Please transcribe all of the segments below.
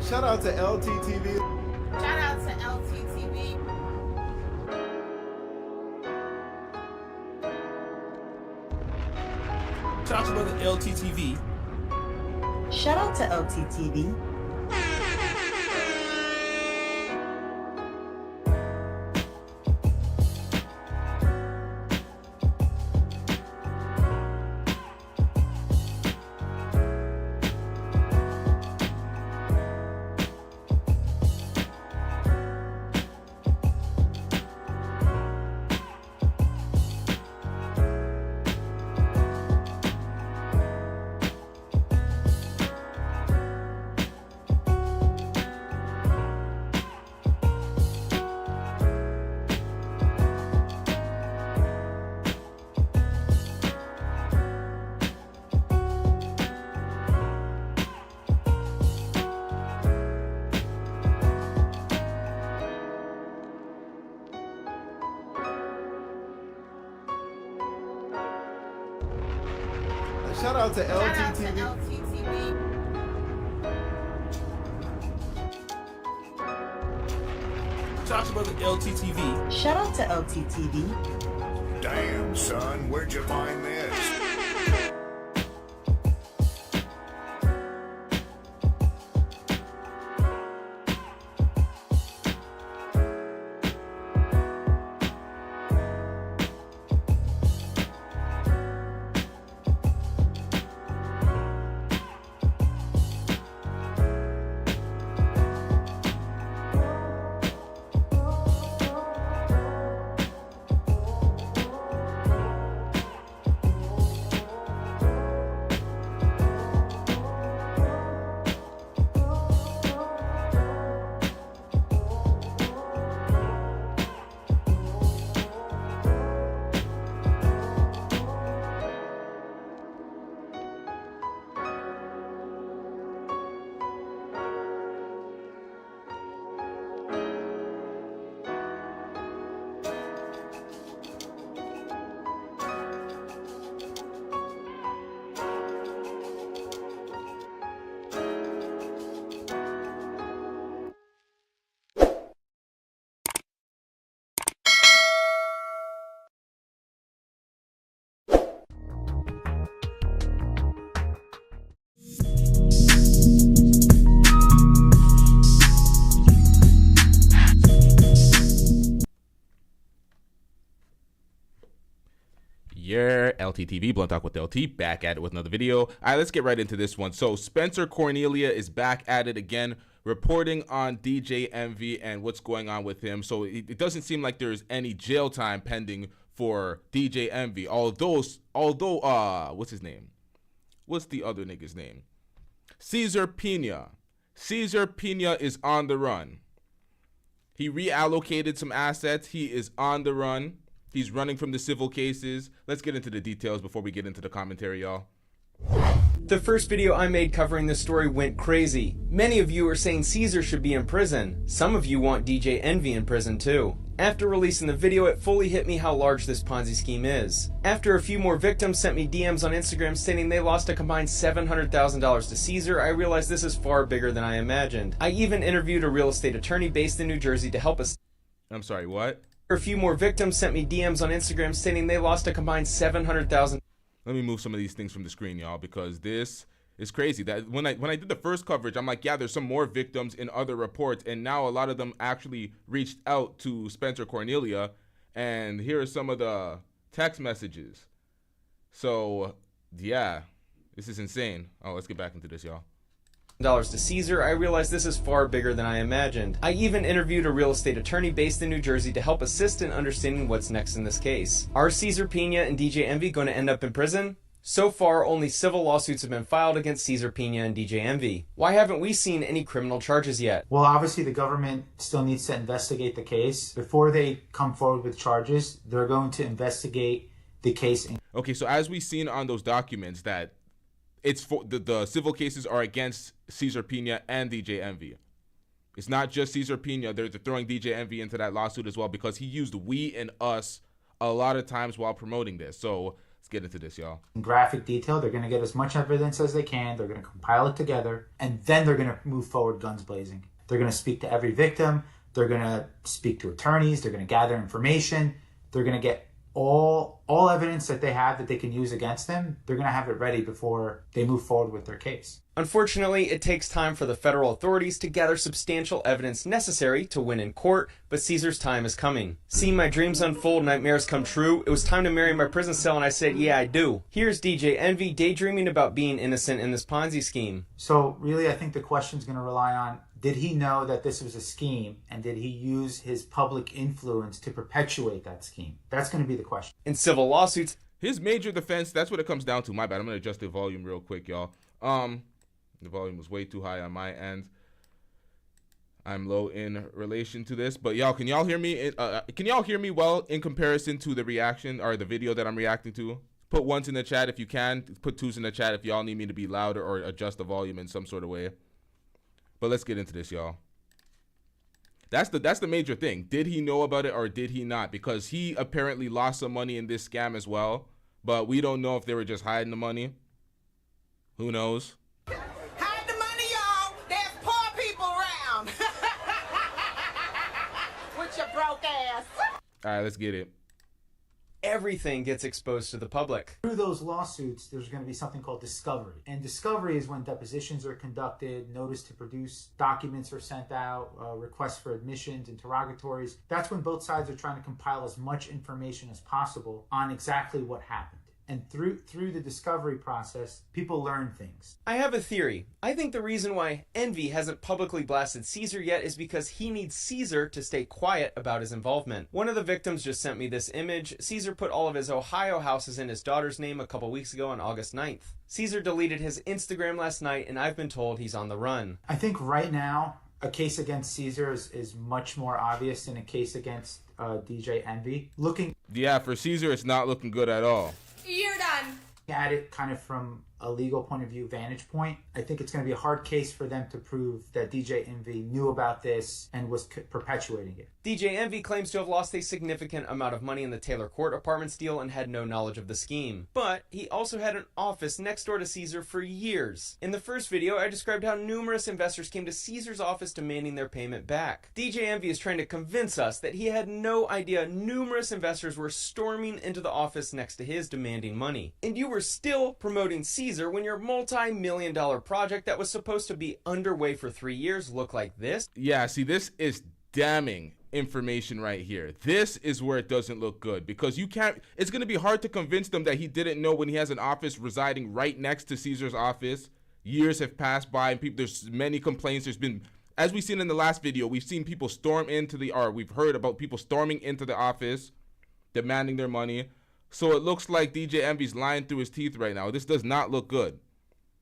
Shout out to LTTV. Shout out to LTTV. Shout out to brother LTTV. Shout out to LTTV. Shout out to Shout out to LTTV. LTTV. Shout out to brother LTTV. Shout out to LTTV. Damn, son, where'd you find this? Yeah, LTTV, Blunt Talk with LT, back at it with another video. All right, let's get right into this one. So Spencer Cornelia is back at it again, reporting on DJ Envy and what's going on with him. So it doesn't seem like there's any jail time pending for DJ Envy. Although, what's his name? What's the other nigga's name? Cesar Pina. Cesar Pina is on the run. He reallocated some assets. He is on the run. He's running from the civil cases. Let's get into the details before we get into the commentary, y'all. The first video I made covering this story went crazy. Many of you are saying Caesar should be in prison. Some of you want DJ Envy in prison too. After releasing the video, it fully hit me how large this Ponzi scheme is. After a few more victims sent me DMs on Instagram stating they lost a combined $700,000 to Caesar, I realized this is far bigger than I imagined. I even interviewed a real estate attorney based in New Jersey to help us. I'm sorry, what? A few more victims sent me DMs on Instagram stating they lost a combined $700,000. Let me move some of these things from the screen, y'all, because this is crazy. That when I did the first coverage, I'm like, yeah, there's some more victims in other reports, and now a lot of them actually reached out to Spencer Cornelia, and here are some of the text messages. So yeah, this is insane. Oh, let's get back into this, y'all. To Caesar, I realized this is far bigger than I imagined. I even interviewed a real estate attorney based in New Jersey to help assist in understanding what's next in this case. Are Cesar Pina and DJ Envy going to end up in prison? So far, only civil lawsuits have been filed against Cesar Pina and DJ Envy. Why haven't we seen any criminal charges yet? Well, obviously the government still needs to investigate the case. Before they come forward with charges, they're going to investigate the case. Okay, so as we've seen on those documents that it's for the civil cases are against Cesar Pina and DJ Envy. It's not just Cesar Pina. They're throwing DJ Envy into that lawsuit as well because he used we and us a lot of times while promoting this. So Let's get into this, y'all. In graphic detail, they're going to get as much evidence as they can. They're going to compile it together, and then they're going to move forward guns blazing. They're going to speak to every victim. They're going to speak to attorneys. They're going to gather information. They're going to get all evidence that they have that they can use against them. They're going to have it ready before they move forward with their case. Unfortunately, it takes time for the federal authorities to gather substantial evidence necessary to win in court, but Caesar's time is coming. Seeing my dreams unfold, nightmares come true, it was time to marry my prison cell, and I said, yeah, I do. Here's DJ Envy daydreaming about being innocent in this Ponzi scheme. So really, I think the question's going to rely on, did he know that this was a scheme, and did he use his public influence to perpetuate that scheme? That's going to be the question. In civil lawsuits, His major defense, that's what it comes down to. My bad. I'm going to adjust the volume real quick, y'all. The volume was way too high on my end. I'm low in relation to this, but y'all, can y'all hear me? Can y'all hear me well in comparison to the reaction or the video that I'm reacting to? Put ones in the chat if you can. Put twos in the chat if y'all need me to be louder or adjust the volume in some sort of way. But let's get into this, y'all. That's the major thing. Did he know about it or did he not? Because he apparently lost some money in this scam as well, but we don't know if they were just hiding the money. Who knows? Hide the money, y'all. There's poor people around. With your broke ass. All right, let's get it. everything gets exposed to the public. Through those lawsuits, there's going to be something called discovery. And discovery is when depositions are conducted, notice to produce documents are sent out, requests for admissions, interrogatories. That's when both sides are trying to compile as much information as possible on exactly what happened. And through the discovery process, people learn things. I have a theory. I think the reason why Envy hasn't publicly blasted Caesar yet is because he needs Caesar to stay quiet about his involvement. One of the victims just sent me this image. Caesar put all of his Ohio houses in his daughter's name a couple weeks ago on August 9th. Caesar deleted his Instagram last night, and I've been told he's on the run. I think right now, a case against Caesar is much more obvious than a case against DJ Envy. Yeah, for Caesar, it's not looking good at all. You're done. At it kind of from a legal point of view, vantage point, I think it's going to be a hard case for them to prove that DJ Envy knew about this and was perpetuating it. DJ Envy claims to have lost a significant amount of money in the Taylor Court Apartments deal and had no knowledge of the scheme. But he also had an office next door to Caesar for years. In the first video, I described how numerous investors came to Caesar's office demanding their payment back. DJ Envy is trying to convince us that he had no idea numerous investors were storming into the office next to his demanding money. And you were still promoting Caesar when your multi-million-dollar project that was supposed to be underway for 3 years looked like this. Yeah, see, this is damning information right here. This is where it doesn't look good, because you can't, it's going to be hard to convince them that he didn't know when he has an office residing right next to Caesar's office. Years have passed by and people, there's many complaints. There's been, as we've seen in the last video, we've seen people storm into the, or we've heard about people storming into the office demanding their money. So it looks like DJ Envy's lying through his teeth right now. This does not look good.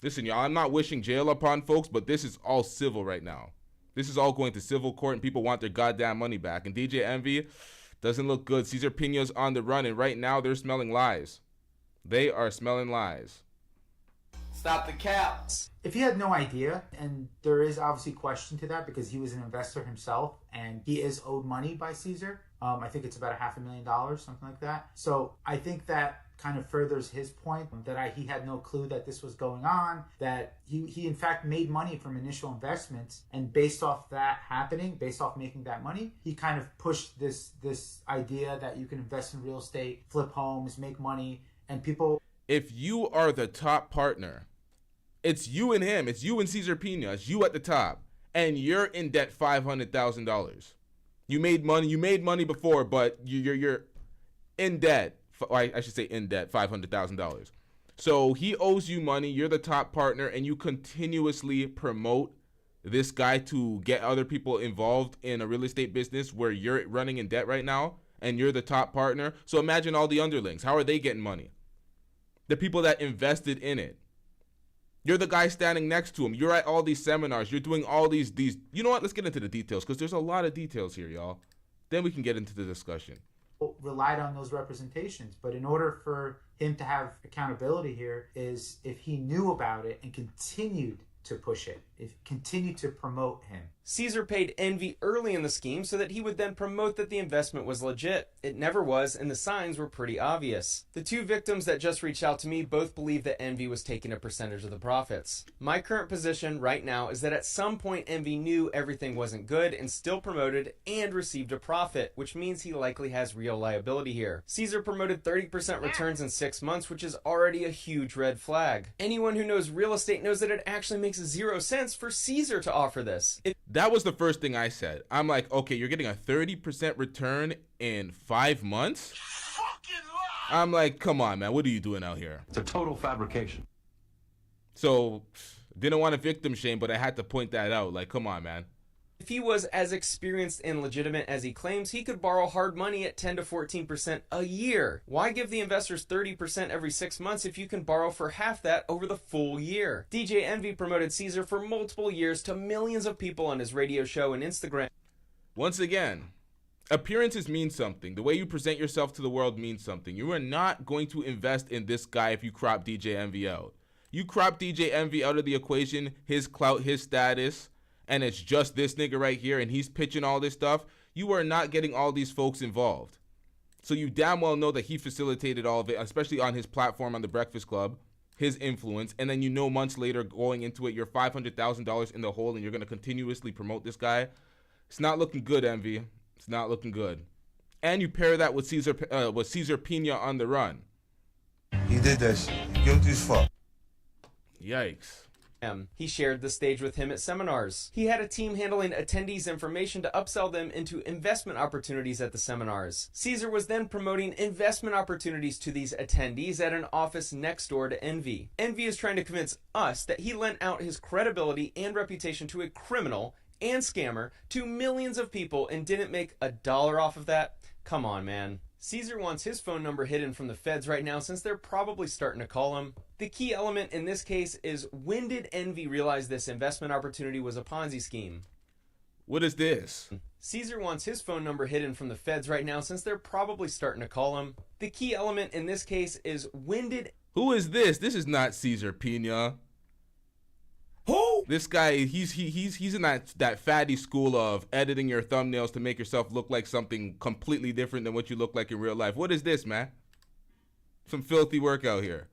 Listen, y'all, I'm not wishing jail upon folks, but this is all civil right now. This is all going to civil court, and people want their goddamn money back. And DJ Envy doesn't look good. Cesar Pina's on the run, and right now they're smelling lies. They are smelling lies. Stop the caps. If he had no idea, and there is obviously question to that because he was an investor himself and he is owed money by Caesar. I think it's about $500,000, something like that. So I think that kind of furthers his point that he had no clue that this was going on, that he in fact made money from initial investments, and based off that happening, based off making that money, he kind of pushed this idea that you can invest in real estate, flip homes, make money, and people. If you are the top partner, it's you and him, it's you and Cesar Pina, it's you at the top, and you're in debt $500,000. You made money before, but you're in debt. I should say in debt, $500,000. So he owes you money. You're the top partner, and you continuously promote this guy to get other people involved in a real estate business where you're running in debt right now, and you're the top partner. So imagine all the underlings. How are they getting money? The people that invested in it. You're the guy standing next to him. You're at all these seminars. You're doing all these. You know what? Let's get into the details, because there's a lot of details here, y'all. Then we can get into the discussion. Relied on those representations, but in order for him to have accountability here is if he knew about it and continued to push it. Continue to promote him. Caesar paid Envy early in the scheme so that he would then promote that the investment was legit. It never was, and the signs were pretty obvious. The two victims that just reached out to me both believe that Envy was taking a percentage of the profits. My current position right now is that at some point Envy knew everything wasn't good and still promoted and received a profit, which means he likely has real liability here. Caesar promoted 30% returns in 6 months, which is already a huge red flag. Anyone who knows real estate knows that it actually makes 0 sense for Caesar to offer this. That was the first thing I said. I'm like, okay, you're getting a 30% return in 5 months? I'm like, come on, man, what are you doing out here? It's a total fabrication. So, didn't want to victim shame, but I had to point that out. Like, come on, man. If he was as experienced and legitimate as he claims, he could borrow hard money at 10 to 14% a year. Why give the investors 30% every 6 months if you can borrow for half that over the full year? DJ Envy promoted Caesar for multiple years to millions of people on his radio show and Instagram. Once again, appearances mean something. The way you present yourself to the world means something. You are not going to invest in this guy if you crop DJ Envy out. You crop DJ Envy out of the equation, his clout, his status, and it's just this nigga right here and he's pitching all this stuff, you are not getting all these folks involved. So you damn well know that he facilitated all of it, especially on his platform on The Breakfast Club, his influence, and then you know months later going into it, you're $500,000 in the hole and you're going to continuously promote this guy. It's not looking good, Envy. It's not looking good. And you pair that with Caesar Pina on the run. He did that shit. Guilty as fuck. Yikes. He shared the stage with him at seminars. He had a team handling attendees' information to upsell them into investment opportunities at the seminars. Caesar was then promoting investment opportunities to these attendees at an office next door to Envy. Envy is trying to convince us that he lent out his credibility and reputation to a criminal and scammer to millions of people and didn't make $1 off of that? Come on, man. Caesar wants his phone number hidden from the feds right now since they're probably starting to call him. The key element in this case is, when did Envy realize this investment opportunity was a Ponzi scheme? What is this? Caesar wants his phone number hidden from the feds right now since they're probably starting to call him. The key element in this case is, when did... Who is this? This is not Caesar Pina. Who? This guy, he's in that fatty school of editing your thumbnails to make yourself look like something completely different than what you look like in real life. What is this, man? Some filthy work out here.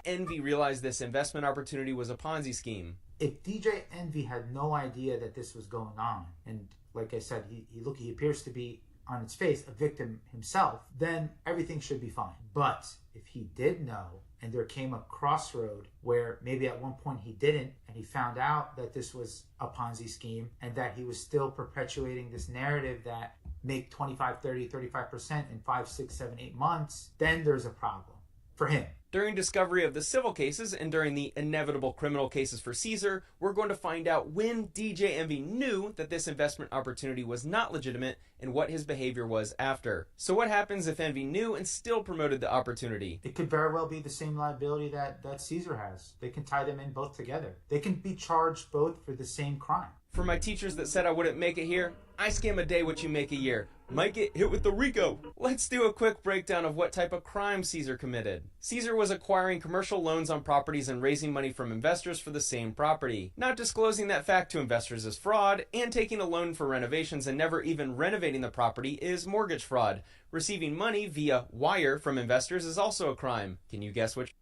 Envy realized this investment opportunity was a Ponzi scheme. If DJ Envy had no idea that this was going on, and like I said, he appears to be, on its face, a victim himself, then everything should be fine. But if he did know, and there came a crossroad where maybe at one point he didn't, and he found out that this was a Ponzi scheme, and that he was still perpetuating this narrative that make 25, 30, 35% in 5, 6, 7, 8 months, then there's a problem for him. During discovery of the civil cases and during the inevitable criminal cases for Caesar, we're going to find out when DJ Envy knew that this investment opportunity was not legitimate and what his behavior was after. So what happens if Envy knew and still promoted the opportunity? It could very well be the same liability that Caesar has. They can tie them in both together. They can be charged both for the same crime. For my teachers that said I wouldn't make it here, I scam a day what you make a year. Might get hit with the RICO. Let's do a quick breakdown of what type of crime Caesar committed. Caesar was acquiring commercial loans on properties and raising money from investors for the same property. Not disclosing that fact to investors is fraud, and taking a loan for renovations and never even renovating the property is mortgage fraud. Receiving money via wire from investors is also a crime. Can you guess which?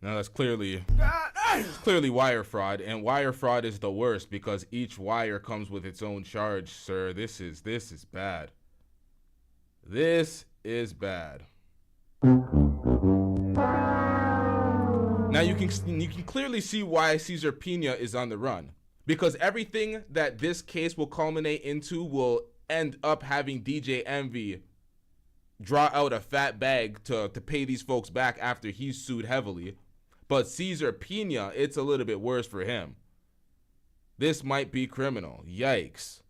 No, that's clearly wire fraud, and wire fraud is the worst because each wire comes with its own charge, sir. This is bad. This is bad. Now you can clearly see why Caesar Pina is on the run, because everything that this case will culminate into will end up having DJ Envy draw out a fat bag to pay these folks back after he's sued heavily. But Caesar Pina, it's a little bit worse for him. This might be criminal. Yikes.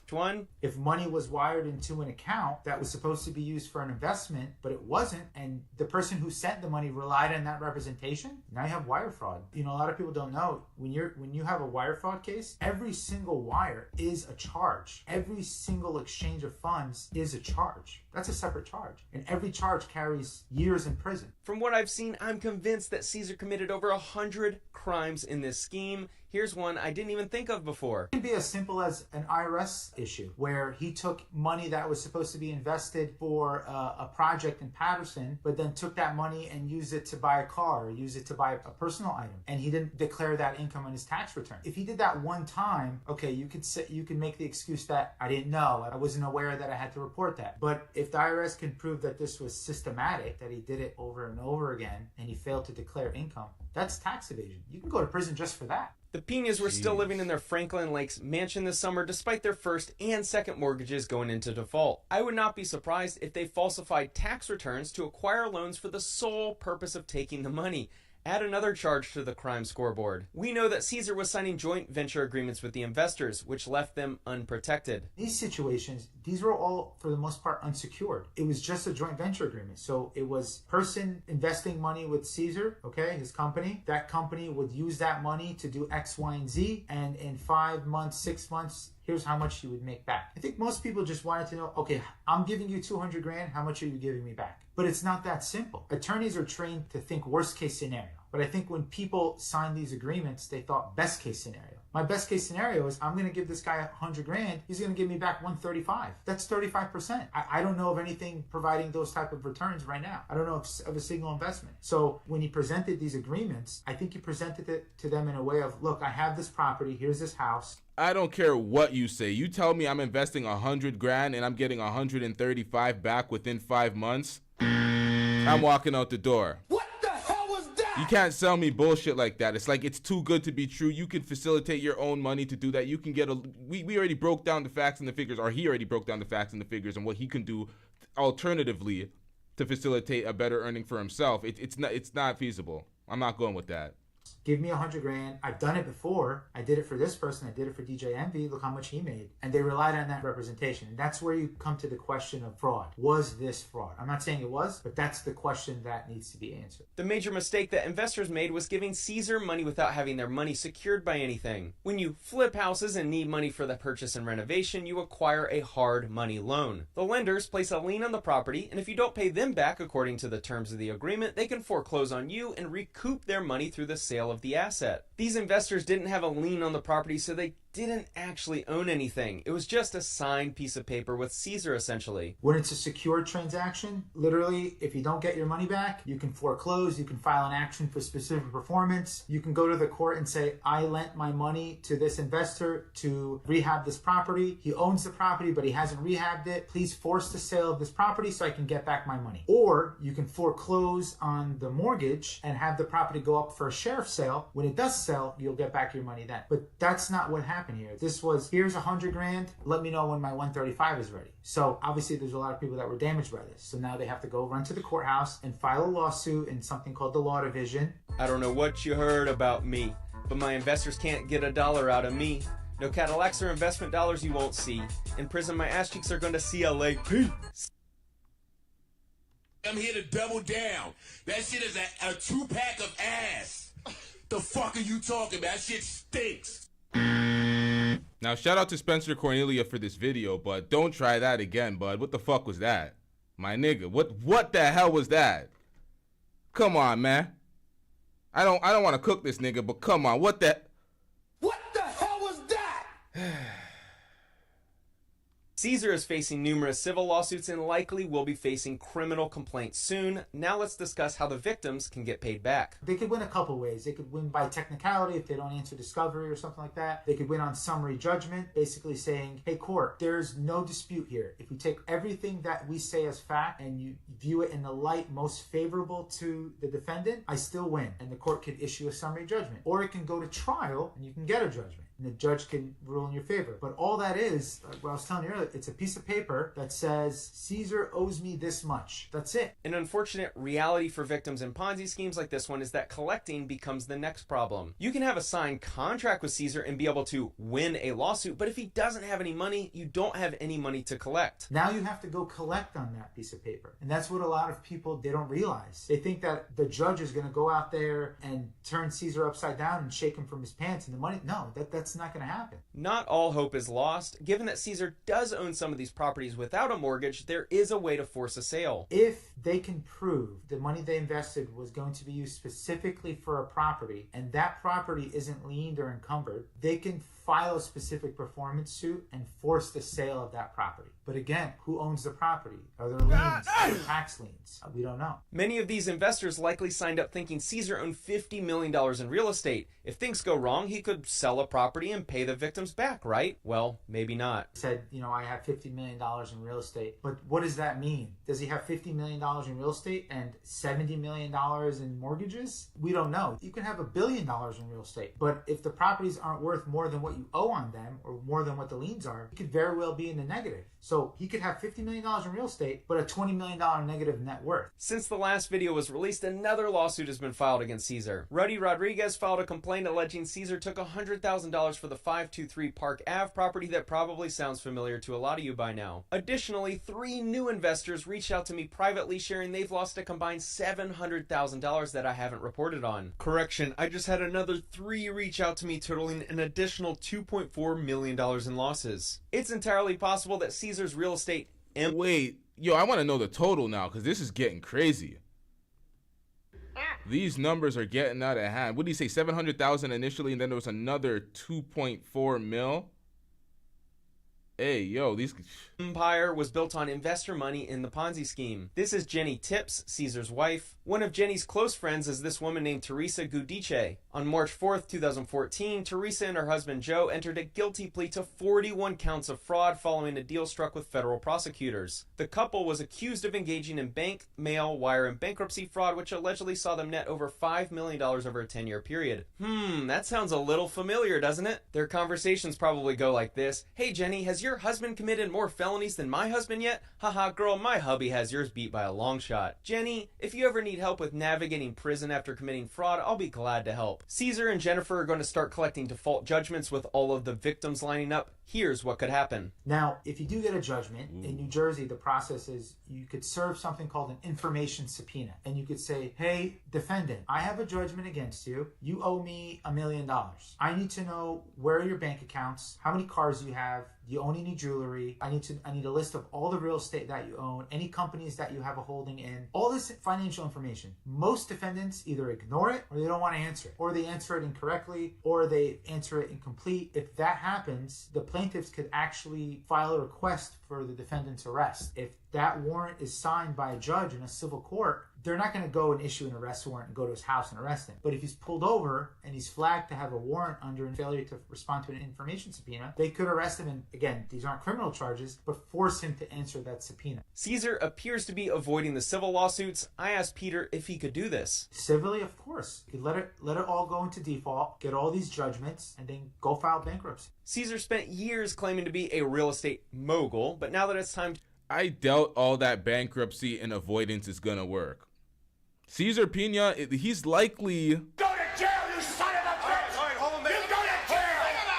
One, if money was wired into an account that was supposed to be used for an investment, but it wasn't, and the person who sent the money relied on that representation, now you have wire fraud. You know, a lot of people don't know, when you have a wire fraud case, every single wire is a charge. Every single exchange of funds is a charge. That's a separate charge. And every charge carries years in prison. From what I've seen, I'm convinced that Caesar committed over 100 crimes in this scheme. Here's one I didn't even think of before. It can be as simple as an IRS issue where he took money that was supposed to be invested for a project in Patterson, but then took that money and used it to buy a car or use it to buy a personal item, and he didn't declare that income on his tax return. If he did that one time, okay, you could make the excuse that I didn't know, I wasn't aware that I had to report that. But if the IRS can prove that this was systematic, that he did it over and over again, and he failed to declare income, that's tax evasion. You can go to prison just for that. The Pinas were still living in their Franklin Lakes mansion this summer despite their first and second mortgages going into default. I would not be surprised if they falsified tax returns to acquire loans for the sole purpose of taking the money. Add another charge to the crime scoreboard. We know that Caesar was signing joint venture agreements with the investors, which left them unprotected. These situations, these were all, for the most part, unsecured. It was just a joint venture agreement. So it was person investing money with Caesar, okay, his company. That company would use that money to do X, Y, and Z. And in 5 months, 6 months, here's how much you would make back. I think most people just wanted to know, okay, I'm giving you 200 grand, how much are you giving me back? But it's not that simple. Attorneys are trained to think worst case scenario. But I think when people signed these agreements, they thought best case scenario. My best case scenario is I'm going to give this guy 100 grand. He's going to give me back 135. That's 35%. I don't know of anything providing those type of returns right now. I don't know of a single investment. So when he presented these agreements, I think he presented it to them in a way of, look, I have this property. Here's this house. I don't care what you say. You tell me I'm investing 100 grand and I'm getting 135 back within 5 months. I'm walking out the door. What the hell was that? You can't sell me bullshit like that. It's like it's too good to be true. You can facilitate your own money to do that. You can get a. We already broke down the facts and the figures, or he already broke down the facts and the figures, and what he can do alternatively to facilitate a better earning for himself. It's not feasible. I'm not going with that. Give me 100 grand. I've done it before. I did it for this person. I did it for DJ Envy. Look how much he made. And they relied on that representation. And that's where you come to the question of fraud. Was this fraud? I'm not saying it was, but that's the question that needs to be answered. The major mistake that investors made was giving Caesar money without having their money secured by anything. When you flip houses and need money for the purchase and renovation, you acquire a hard money loan. The lenders place a lien on the property, and if you don't pay them back according to the terms of the agreement, they can foreclose on you and recoup their money through the sale of the asset. These investors didn't have a lien on the property, so they didn't actually own anything. It was just a signed piece of paper with Caesar, essentially. When it's a secured transaction, literally, if you don't get your money back, you can foreclose, you can file an action for specific performance, you can go to the court and say, I lent my money to this investor to rehab this property. He owns the property, but he hasn't rehabbed it. Please force the sale of this property so I can get back my money. Or you can foreclose on the mortgage and have the property go up for a sheriff's sale. When it does sell, you'll get back your money then. But that's not what happened here. This was, here's 100 grand. Let me know when my 135 is ready. So obviously there's a lot of people that were damaged by this. So now they have to go run to the courthouse and file a lawsuit in something called the Law Division. I don't know what you heard about me, but my investors can't get $1 out of me. No Cadillacs or investment dollars you won't see. In prison, my ass cheeks are going to CLAP. I'm here to double down. That shit is a 2-pack of ass. The fuck are you talking about? That shit stinks. Now, shout out to Spencer Cornelia for this video, but don't try that again, bud. What the fuck was that? My nigga, what the hell was that? Come on, man. I don't want to cook this nigga, but come on, what the hell was that? Caesar is facing numerous civil lawsuits and likely will be facing criminal complaints soon. Now let's discuss how the victims can get paid back. They could win a couple ways. They could win by technicality if they don't answer discovery or something like that. They could win on summary judgment, basically saying, hey, court, there's no dispute here. If you take everything that we say as fact and you view it in the light most favorable to the defendant, I still win. And the court could issue a summary judgment. Or it can go to trial and you can get a judgment. And the judge can rule in your favor. But all that is, like what I was telling you earlier, it's a piece of paper that says, Caesar owes me this much. That's it. An unfortunate reality for victims in Ponzi schemes like this one is that collecting becomes the next problem. You can have a signed contract with Caesar and be able to win a lawsuit, but if he doesn't have any money, you don't have any money to collect. Now you have to go collect on that piece of paper. And that's what a lot of people, they don't realize. They think that the judge is going to go out there and turn Caesar upside down and shake him from his pants and the money. No, that's That's not going to happen. Not all hope is lost. Given that Caesar does own some of these properties without a mortgage, there is a way to force a sale. If they can prove the money they invested was going to be used specifically for a property, and that property isn't liened or encumbered, they can file a specific performance suit and force the sale of that property. But again, who owns the property? Are there liens? Are there tax liens? We don't know. Many of these investors likely signed up thinking Caesar owned $50 million in real estate. If things go wrong, he could sell a property and pay the victims back, right? Well, maybe not. He said, I have $50 million in real estate. But what does that mean? Does he have $50 million in real estate and $70 million in mortgages? We don't know. You can have $1 billion in real estate. But if the properties aren't worth more than what you owe on them or more than what the liens are, you could very well be in the negative. So he could have $50 million in real estate, but a $20 million negative net worth. Since the last video was released, another lawsuit has been filed against Caesar. Ruddy Rodriguez filed a complaint alleging Caesar took $100,000 for the 523 Park Ave property that probably sounds familiar to a lot of you by now. Additionally, 3 new investors reached out to me privately sharing they've lost a combined $700,000 that I haven't reported on. Correction, I just had another 3 reach out to me totaling an additional $2.4 million in losses. It's entirely possible that Caesar's real estate... Wait, yo, I want to know the total now because this is getting crazy. These numbers are getting out of hand. What did he say? 700,000 initially, and then there was another 2.4 mil. Hey, yo, these... Empire was built on investor money in the Ponzi scheme. This is Jenny Tips, Caesar's wife. One of Jenny's close friends is this woman named Teresa Gudice. On March 4th, 2014, Teresa and her husband Joe entered a guilty plea to 41 counts of fraud following a deal struck with federal prosecutors. The couple was accused of engaging in bank, mail, wire, and bankruptcy fraud, which allegedly saw them net over $5 million over a 10-year period. That sounds a little familiar, doesn't it? Their conversations probably go like this. Hey Jenny, has your husband committed more felonies than my husband yet? Haha, girl, my hubby has yours beat by a long shot. Jenny, if you ever need help with navigating prison after committing fraud, I'll be glad to help. Caesar and Jennifer are going to start collecting default judgments with all of the victims lining up. Here's what could happen. Now, if you do get a judgment, in New Jersey, the process is you could serve something called an information subpoena. And you could say, hey, defendant, I have a judgment against you. You owe me $1 million. I need to know where are your bank accounts, how many cars you have, do you own any jewelry? I need a list of all the real estate that you own, any companies that you have a holding in, all this financial information. Most defendants either ignore it or they don't want to answer it, or they answer it incorrectly, or they answer it incomplete. If that happens, the plaintiffs could actually file a request for the defendant's arrest. If that warrant is signed by a judge in a civil court, they're not going to go and issue an arrest warrant and go to his house and arrest him. But if he's pulled over and he's flagged to have a warrant under failure to respond to an information subpoena, they could arrest him. And again, these aren't criminal charges, but force him to answer that subpoena. Caesar appears to be avoiding the civil lawsuits. I asked Peter if he could do this. Civilly, of course. You could let it all go into default, get all these judgments, and then go file bankruptcy. Caesar spent years claiming to be a real estate mogul, but now that it's time to... I doubt all that bankruptcy and avoidance is gonna work. Cesar Pina, he's likely... Go to jail, you son of a bitch! You go to jail!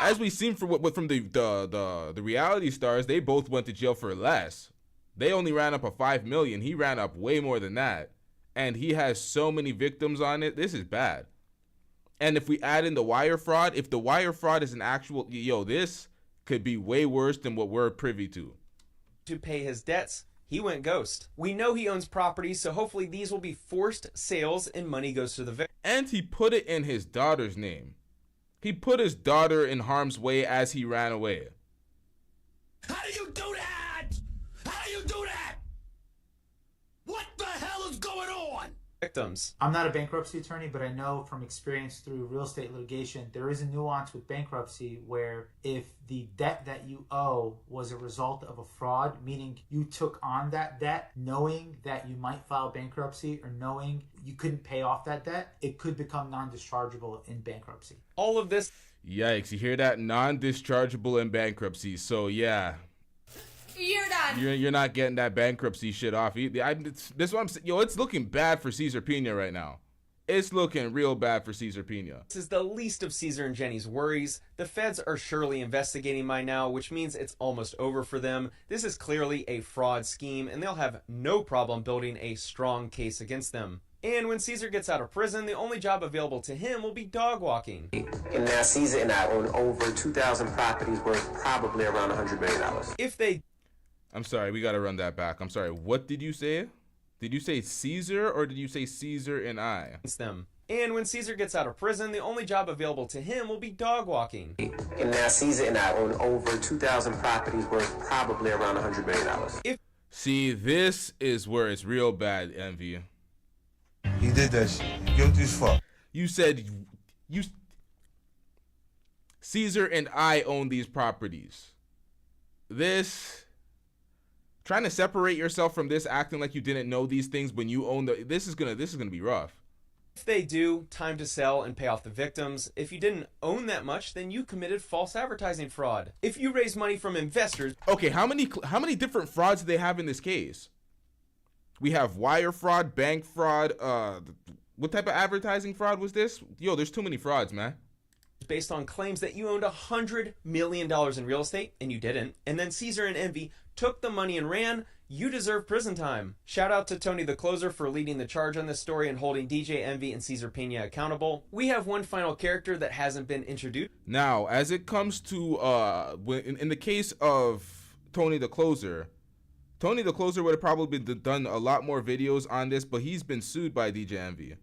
As we've seen from the reality stars, they both went to jail for less. They only ran up a $5 million. He ran up way more than that. And he has so many victims on it. This is bad. And if we add in the wire fraud, if the wire fraud is an actual... this could be way worse than what we're privy to. To pay his debts, he went ghost. We know he owns properties, so hopefully these will be forced sales and money goes to the victim. And he put it in his daughter's name. He put his daughter in harm's way as he ran away. How do you do that? How do you do that? What the hell is going on? Victims. I'm not a bankruptcy attorney, but I know from experience through real estate litigation, there is a nuance with bankruptcy where if the debt that you owe was a result of a fraud, meaning you took on that debt knowing that you might file bankruptcy or knowing you couldn't pay off that debt, it could become non-dischargeable in bankruptcy. All of this... Yikes, you hear that? Non-dischargeable in bankruptcy. So yeah. You're done. You're not getting that bankruptcy shit off. This is what I'm saying. Yo, it's looking bad for Cesar Pina right now. It's looking real bad for Cesar Pina. This is the least of Caesar and Jenny's worries. The feds are surely investigating by now, which means it's almost over for them. This is clearly a fraud scheme, and they'll have no problem building a strong case against them. And when Caesar gets out of prison, the only job available to him will be dog walking. And now Caesar and I own over 2,000 properties worth probably around $100 million. If they... I'm sorry, we gotta run that back. I'm sorry, what did you say? Did you say Caesar or did you say Caesar and I? them. And when Caesar gets out of prison, the only job available to him will be dog walking. And now Caesar and I own over 2,000 properties worth probably around $100 million. See, this is where it's real bad, Envy. He did that shit. He guilty as fuck. You said Caesar and I own these properties. Trying to separate yourself from this, acting like you didn't know these things when you own this is gonna be rough. If they do, time to sell and pay off the victims. If you didn't own that much, then you committed false advertising fraud. If you raise money from investors... Okay, how many different frauds do they have in this case? We have wire fraud, bank fraud, what type of advertising fraud was this? Yo, there's too many frauds, man. Based on claims that you owned $100 million in real estate, and you didn't, and then Caesar and Envy took the money and ran, you deserve prison time. Shout out to Tony the Closer for leading the charge on this story and holding DJ Envy and Caesar Pena accountable. We have one final character that hasn't been introduced. Now, as it comes to, in the case of Tony the Closer would have probably done a lot more videos on this, but he's been sued by DJ Envy.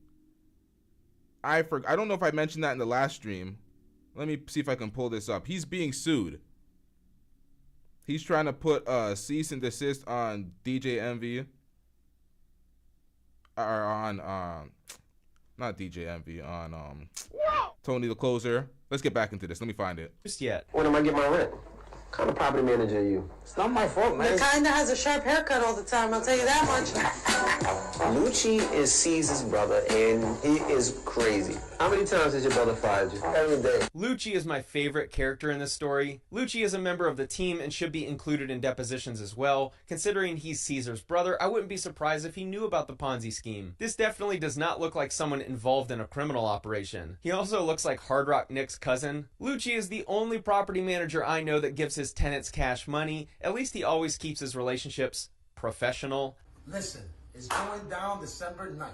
I don't know if I mentioned that in the last stream. Let me see if I can pull this up. He's being sued. He's trying to put cease and desist on DJ Envy. Or on not DJ Envy, on Tony the Closer. Let's get back into this. Let me find it. Just yet. When am I getting my rent? What kind of property manager are you? It's not my fault, man. The kind that has a sharp haircut all the time, I'll tell you that much. Lucci is Caesar's brother, and he is crazy. How many times has your brother fired you? Every day. Lucci is my favorite character in this story. Lucci is a member of the team and should be included in depositions as well. Considering he's Caesar's brother, I wouldn't be surprised if he knew about the Ponzi scheme. This definitely does not look like someone involved in a criminal operation. He also looks like Hard Rock Nick's cousin. Lucci is the only property manager I know that gives his tenants cash money. At least he always keeps his relationships professional. Listen, it's going down December 9th.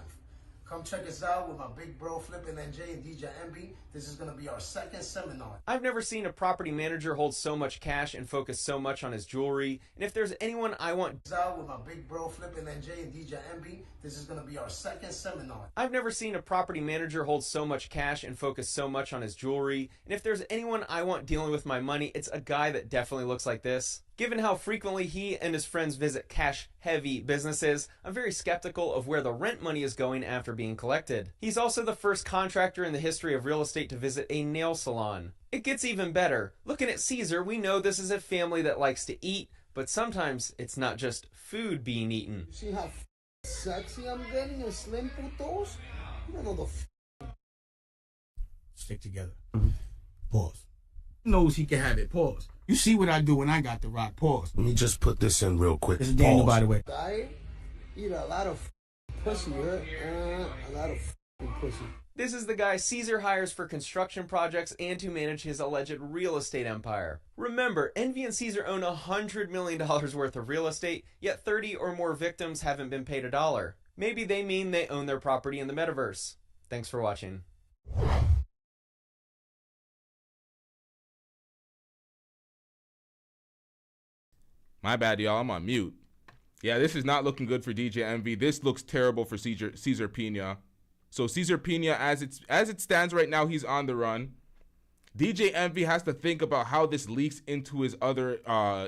Come check us out with my big bro Flippin' NJ and DJ MB. This is going to be our second seminar. I've never seen a property manager hold so much cash and focus so much on his jewelry. And if there's anyone I want out with my big bro Flippin' NJ and DJ MB, this is going to be our second seminar. I've never seen a property manager hold so much cash and focus so much on his jewelry. And if there's anyone I want dealing with my money, it's a guy that definitely looks like this. Given how frequently he and his friends visit cash-heavy businesses, I'm very skeptical of where the rent money is going after being collected. He's also the first contractor in the history of real estate to visit a nail salon. It gets even better. Looking at Caesar, we know this is a family that likes to eat, but sometimes it's not just food being eaten. See how sexy I'm getting and slim putos? You don't know the stick together. Pause. Knows he can have it. Pause. You see what I do when I got the rock. Pause. Let me just put this in real quick. This is Daniel, by the way. I eat a lot of pussy, a lot of pussy. This is the guy Caesar hires for construction projects and to manage his alleged real estate empire. Remember, Envy and Caesar own $100 million worth of real estate, yet 30 or more victims haven't been paid $1. Maybe they mean they own their property in the metaverse. Thanks for watching. My bad, y'all. I'm on mute. Yeah, this is not looking good for DJ Envy. This looks terrible for Caesar Pena. So Caesar Pena, as it stands right now, he's on the run. DJ Envy has to think about how this leaks into his other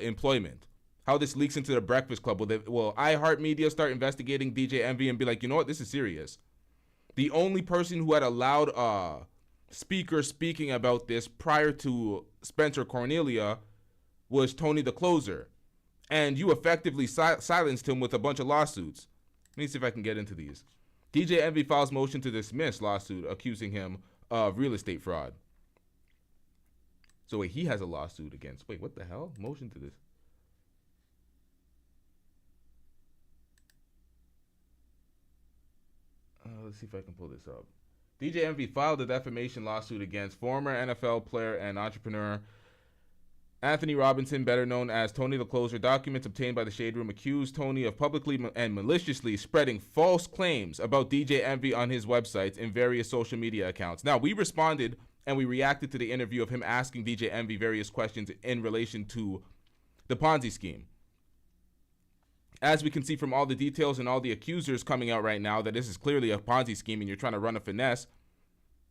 employment. How this leaks into the Breakfast Club. Will iHeartMedia start investigating DJ Envy and be like, you know what, this is serious. The only person who had allowed speaker speaking about this prior to Spencer Cornelia was Tony the Closer. And you effectively silenced him with a bunch of lawsuits. Let me see if I can get into these. DJ Envy files motion to dismiss lawsuit accusing him of real estate fraud. So wait, he has a lawsuit against. Wait, what the hell? Motion to this. Let's see if I can pull this up. DJ Envy filed a defamation lawsuit against former NFL player and entrepreneur Anthony Robinson, better known as Tony the Closer, documents obtained by the Shade Room accused Tony of publicly and maliciously spreading false claims about DJ Envy on his websites and various social media accounts. Now, we responded and we reacted to the interview of him asking DJ Envy various questions in relation to the Ponzi scheme. As we can see from all the details and all the accusers coming out right now that this is clearly a Ponzi scheme and you're trying to run a finesse,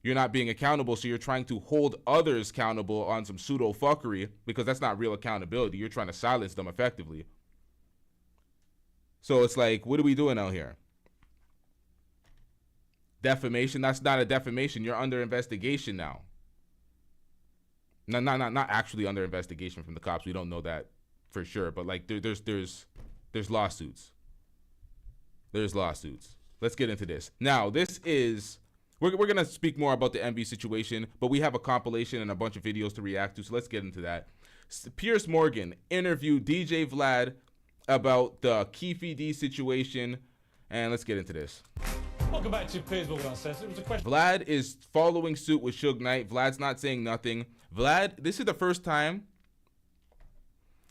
you're not being accountable, so you're trying to hold others accountable on some pseudo fuckery because that's not real accountability. You're trying to silence them effectively. So it's like, what are we doing out here? Defamation? That's not a defamation. You're under investigation now. Not actually under investigation from the cops. We don't know that for sure, but like there's lawsuits. There's lawsuits. Let's get into this. Now, this is we're going to speak more about the MV situation, but we have a compilation and a bunch of videos to react to, so let's get into that. Piers Morgan interviewed DJ Vlad about the Keefe D situation, and let's get into this. Welcome back to Piers Morgan Uncensored. It was a question. Vlad is following suit with Suge Knight. Vlad's not saying nothing. Vlad, this is the first time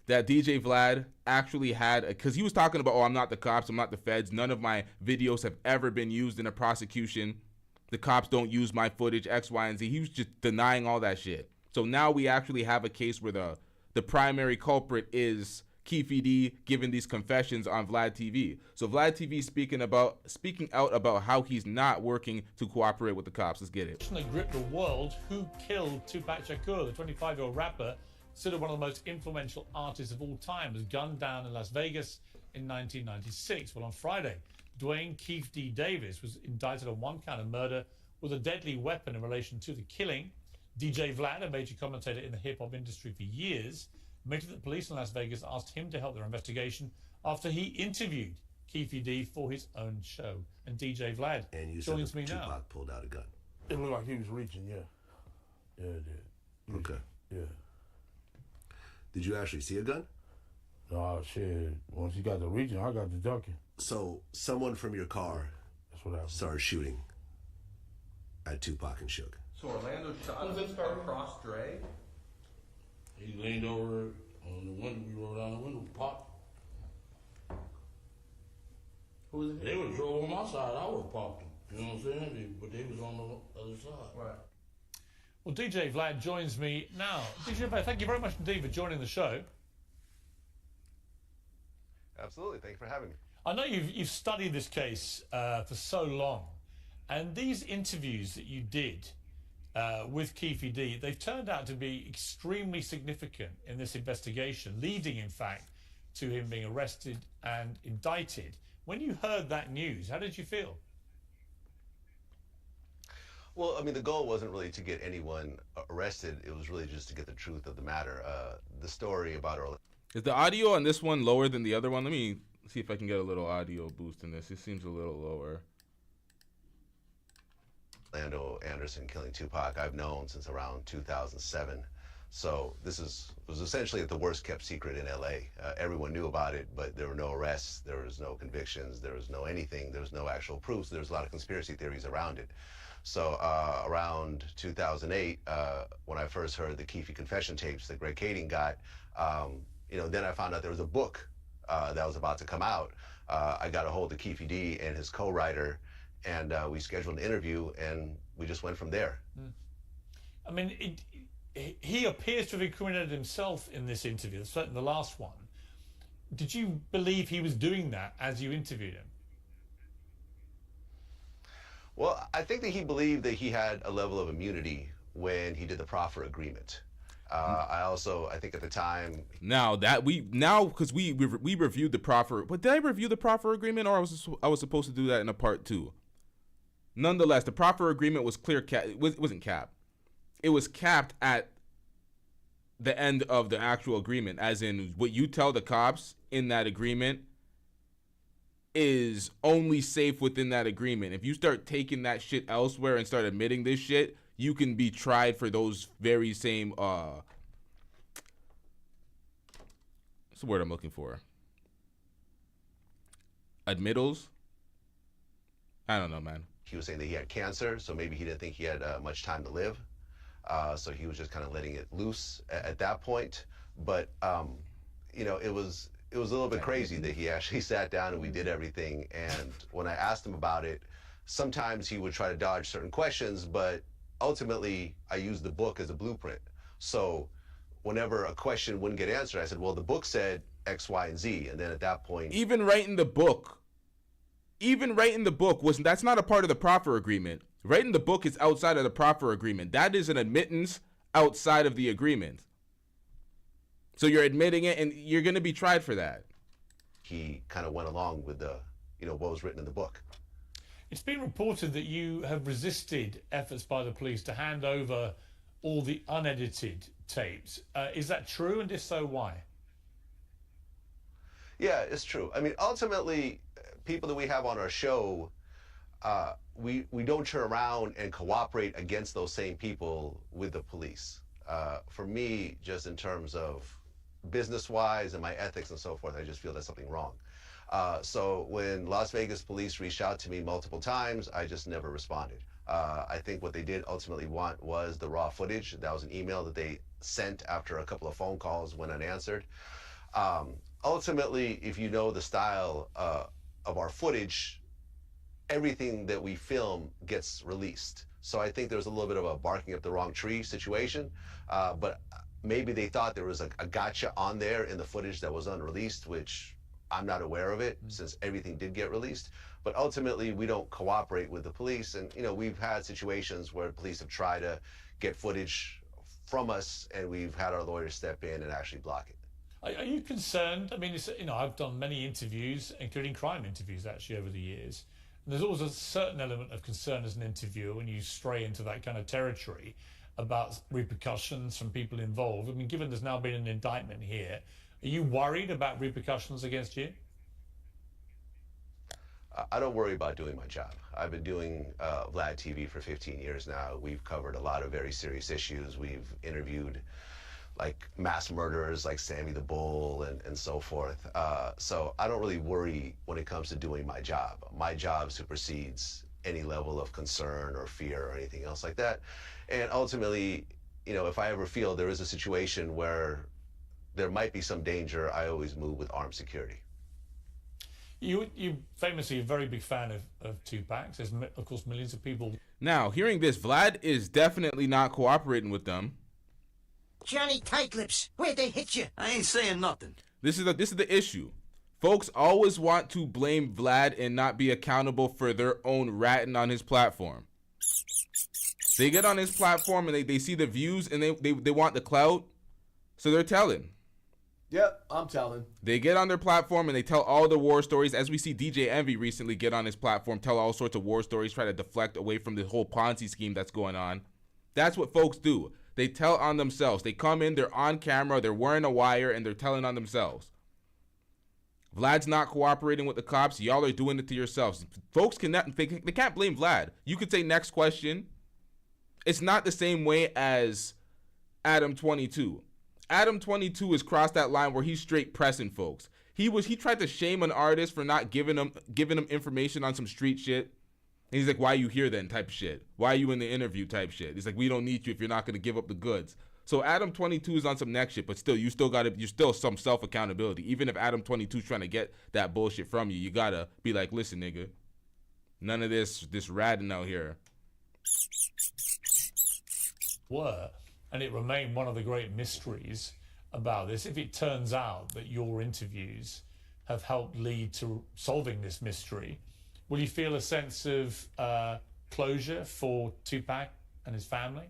that DJ Vlad actually had, because he was talking about, oh, I'm not the cops, I'm not the feds. None of my videos have ever been used in a prosecution. The cops don't use my footage, X, Y, and Z. He was just denying all that shit. So now we actually have a case where the primary culprit is Keefe D giving these confessions on Vlad TV. So Vlad TV speaking out about how he's not working to cooperate with the cops. Let's get it. That gripped the world. Who killed Tupac Shakur, the 25-year-old rapper, considered one of the most influential artists of all time, was gunned down in Las Vegas in 1996. Well, on Friday, Dwayne Keefe D. Davis was indicted on one count of murder with a deadly weapon in relation to the killing. DJ Vlad, a major commentator in the hip-hop industry for years, admitted that police in Las Vegas asked him to help their investigation after he interviewed Keefe D. for his own show. And DJ Vlad joins me now. Tupac pulled out a gun. It looked like he was reaching, yeah. Yeah, it did. Okay. Yeah. Did you actually see a gun? No, shit. Once he got the reaching, I got the ducking. So someone from your car started shooting at Tupac and Suge. So Orlando shot across Dre? He leaned over on the window, we rolled down the window, popped. Who was it? They would have drove on my side, I would have popped them. You know what I'm saying? But they was on the other side. Right. Well, DJ Vlad joins me now. DJ Vlad, thank you very much indeed for joining the show. Absolutely, thank you for having me. I know you've studied this case for so long, and these interviews that you did with Keefe D, they've turned out to be extremely significant in this investigation, leading, in fact, to him being arrested and indicted. When you heard that news, how did you feel? Well, I mean, the goal wasn't really to get anyone arrested. It was really just to get the truth of the matter. The story about Orlando. Is the audio on this one lower than the other one? Let me see if I can get a little audio boost in this. It seems a little lower. Orlando Anderson killing Tupac, I've known since around 2007. So this was essentially the worst kept secret in LA. Everyone knew about it, but there were no arrests, there was no convictions, there was no anything, there was no actual proofs. There was a lot of conspiracy theories around it. So around 2008, when I first heard the Keefe confession tapes that Greg Kading got, then I found out there was a book that was about to come out. I got a hold of Keefe D and his co-writer, and we scheduled an interview, and we just went from there. I mean, he appears to have incriminated himself in this interview, certainly the last one. Did you believe he was doing that as you interviewed him? Well, I think that he believed that he had a level of immunity when he did the proffer agreement. I think at the time. Because we reviewed the proffer, but did I review the proffer agreement, or I was supposed to do that in a part 2? Nonetheless, the proffer agreement was clear. It wasn't capped. It was capped at the end of the actual agreement, as in what you tell the cops in that agreement is only safe within that agreement. If you start taking that shit elsewhere and start admitting this shit, you can be tried for those very same what's the word I'm looking for? Admittals? I don't know, man. He was saying that he had cancer, so maybe he didn't think he had much time to live. So he was just kind of letting it loose at that point. But you know, it was a little bit crazy that he actually sat down and we did everything. And when I asked him about it, sometimes he would try to dodge certain questions, but ultimately I used the book as a blueprint. So whenever a question wouldn't get answered, I said, well, the book said X, Y, and Z. And then at that point, even writing the book wasn't, that's not a part of the proffer agreement. Writing the book is outside of the proffer agreement. That is an admittance outside of the agreement. So you're admitting it, and you're going to be tried for that. He kind of went along with the, you know, what was written in the book. It's been reported that you have resisted efforts by the police to hand over all the unedited tapes. Is that true? And if so, why? Yeah, it's true. I mean, ultimately, people that we have on our show, we don't turn around and cooperate against those same people with the police. For me, just in terms of business-wise and my ethics and so forth, I just feel there's something wrong. So when Las Vegas police reached out to me multiple times, I just never responded. I think what they did ultimately want was the raw footage. That was an email that they sent after a couple of phone calls went unanswered. Ultimately, if you know the style of our footage, everything that we film gets released. So I think there's a little bit of a barking up the wrong tree situation, but maybe they thought there was a gotcha on there in the footage that was unreleased, which I'm not aware of it since everything did get released. But ultimately, we don't cooperate with the police. And, you know, we've had situations where police have tried to get footage from us, and we've had our lawyers step in and actually block it. Are you concerned? I mean, it's, you know, I've done many interviews, including crime interviews, actually, over the years. And there's always a certain element of concern as an interviewer when you stray into that kind of territory about repercussions from people involved. I mean, given there's now been an indictment here, are you worried about repercussions against you? I don't worry about doing my job. I've been doing Vlad TV for 15 years now. We've covered a lot of very serious issues. We've interviewed like mass murderers like Sammy the Bull and so forth. So I don't really worry when it comes to doing my job. My job supersedes any level of concern or fear or anything else like that. And ultimately, you know, if I ever feel there is a situation where there might be some danger, I always move with armed security. You famously a very big fan of Tupac. There's, of course, millions of people. Now, hearing this, Vlad is definitely not cooperating with them. Johnny Tightlips, where'd they hit you? I ain't saying nothing. This is the issue. Folks always want to blame Vlad and not be accountable for their own ratting on his platform. They get on his platform and they see the views and they want the clout, so they're telling. Yep, I'm telling. They get on their platform and they tell all the war stories, as we see DJ Envy recently get on his platform, tell all sorts of war stories, try to deflect away from the whole Ponzi scheme that's going on. That's what folks do. They tell on themselves. They come in, they're on camera, they're wearing a wire, and they're telling on themselves. Vlad's not cooperating with the cops. Y'all are doing it to yourselves. Folks they can't blame Vlad. You could say next question. It's not the same way as Adam 22. Adam 22 has crossed that line where he's straight pressing folks. He tried to shame an artist for not giving him information on some street shit. And he's like, why are you here then type shit? Why are you in the interview type shit? He's like, we don't need you if you're not going to give up the goods. So Adam 22 is on some next shit, but still, you still some self accountability. Even if Adam 22 is trying to get that bullshit from you, you gotta be like, listen, nigga, none of this ratting out here. And it remained one of the great mysteries about this. If it turns out that your interviews have helped lead to solving this mystery, will you feel a sense of closure for Tupac and his family?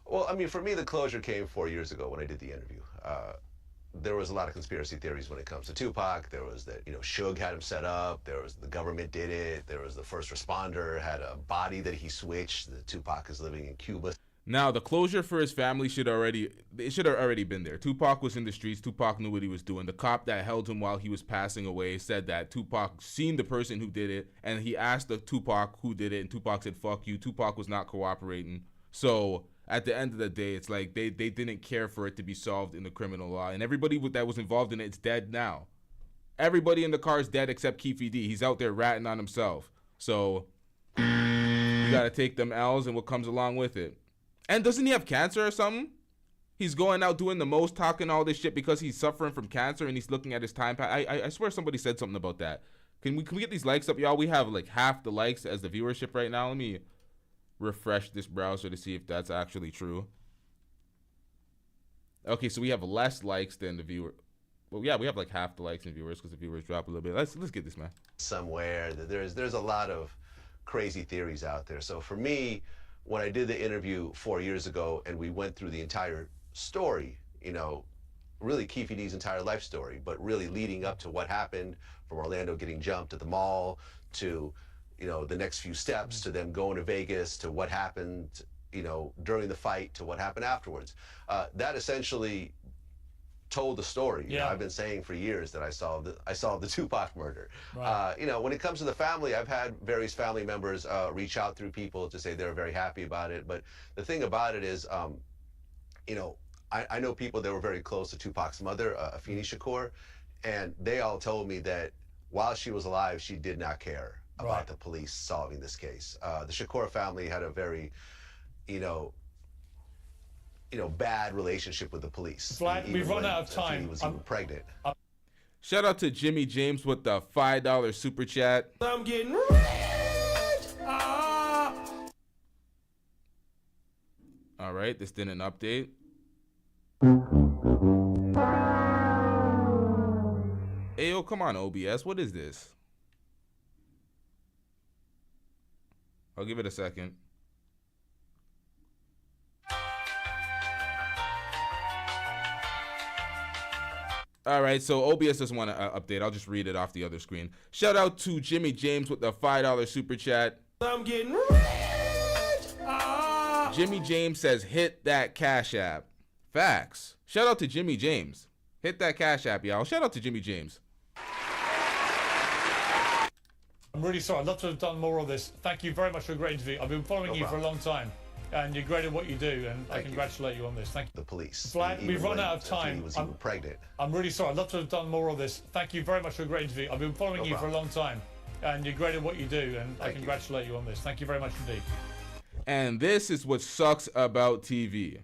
Well, I mean, for me, the closure came 4 years ago when I did the interview. There was a lot of conspiracy theories when it comes to Tupac. There was that, Suge had him set up. There was the government did it. There was the first responder had a body that he switched. The Tupac is living in Cuba. Now, the closure for his family should have already been there. Tupac was in the streets. Tupac knew what he was doing. The cop that held him while he was passing away said that Tupac seen the person who did it, and he asked the Tupac who did it, and Tupac said, fuck you. Tupac was not cooperating. So at the end of the day, it's like they didn't care for it to be solved in the criminal law, and everybody that was involved in it's dead now. Everybody in the car is dead except Keefe D. He's out there ratting on himself. So you got to take them L's and what comes along with it. And doesn't he have cancer or something? He's going out doing the most, talking all this shit because he's suffering from cancer and he's looking at his time. I swear somebody said something about that. Can we get these likes up, y'all? We have like half the likes as the viewership right now. Let me refresh this browser to see if that's actually true. Okay, so we have less likes than the viewer. Well, yeah, we have like half the likes and viewers because the viewers drop a little bit. Let's get this, man. Somewhere there's a lot of crazy theories out there. So for me, when I did the interview 4 years ago and we went through the entire story, you know, really Keefe D's entire life story, but really leading up to what happened from Orlando getting jumped at the mall to, you know, the next few steps to them going to Vegas to what happened, you know, during the fight to what happened afterwards. That essentially told the story. Yeah. You know, I've been saying for years that I solved the Tupac murder. Right. You know, when it comes to the family, I've had various family members reach out through people to say they're very happy about it. But the thing about it is, you know, I know people that were very close to Tupac's mother, Afeni Shakur, and they all told me that while she was alive, she did not care about the police solving this case. The Shakur family had a very, you know, bad relationship with the police. Vlad, we've run out of time. Afeni was even pregnant. Shout out to Jimmy James with the $5 super chat. I'm getting rich. All right, this didn't update. Hey, yo, come on, OBS. What is this? I'll give it a second. All right, so OBS doesn't want to update. I'll just read it off the other screen. Shout out to Jimmy James with the $5 super chat. I'm getting rich. Jimmy James says, hit that Cash App. Facts. Shout out to Jimmy James. Hit that Cash App, y'all. Shout out to Jimmy James. I'm really sorry. I'd love to have done more of this. Thank you very much for a great interview. I've been following you for a long time, and you're great at what you do, and I congratulate you on this. Thank you. The police. Vlad, we've run out of time. Afeni was even pregnant. I'm really sorry. I'd love to have done more of this. Thank you very much for a great interview. I've been following you for a long time, and you're great at what you do, and I congratulate you on this. Thank you very much indeed. And this is what sucks about TV.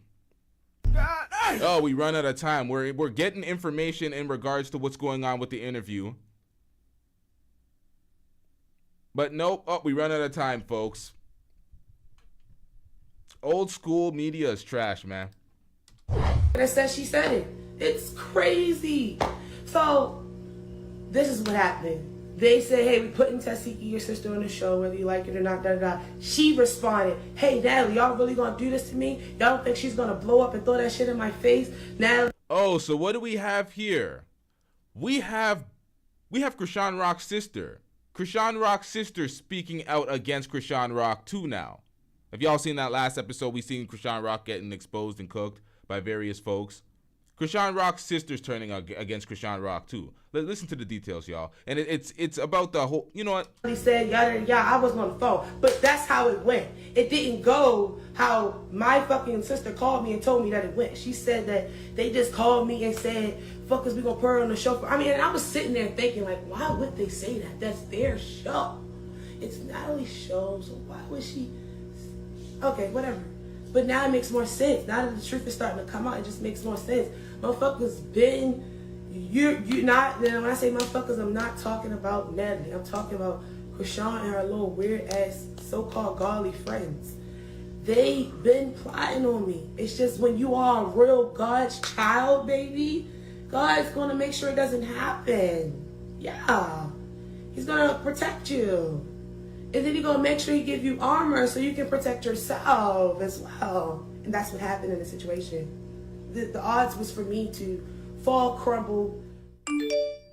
Oh, we run out of time. We're getting information in regards to what's going on with the interview. But nope, we run out of time, folks. Old school media is trash, man. I said she said it. It's crazy. So, this is what happened. They said, hey, we putting Tashiki, your sister, on the show, whether you like it or not, da-da-da. She responded, hey, Natalie, y'all really gonna do this to me? Y'all don't think she's gonna blow up and throw that shit in my face? Natalie. Oh, so what do we have here? We have Krishan Rock's sister. Krishan Rock's sister speaking out against Krishan Rock too now. Have y'all seen that last episode? We seen Krishan Rock getting exposed and cooked by various folks. Krishan Rock's sister's turning against Krishan Rock too. Listen to the details, y'all. And it's about the whole, you know what? He said, yada, yada, I wasn't on the phone. But that's how it went. It didn't go how my fucking sister called me and told me that it went. She said that they just called me and said, fuck us, we gonna put her on the show. I mean, and I was sitting there thinking, like, why would they say that? That's their show. It's Natalie's show, so why would she? Okay, whatever. But now it makes more sense. Now that the truth is starting to come out, it just makes more sense. Motherfuckers been, you're not, when I say motherfuckers, I'm not talking about Natalie. I'm talking about Krishan and her little weird ass so-called godly friends. They been plotting on me. It's just when you are a real God's child, baby, God's gonna make sure it doesn't happen. Yeah. He's gonna protect you. And then he's gonna make sure he give you armor so you can protect yourself as well. And that's what happened in the situation. The odds was for me to fall, crumble,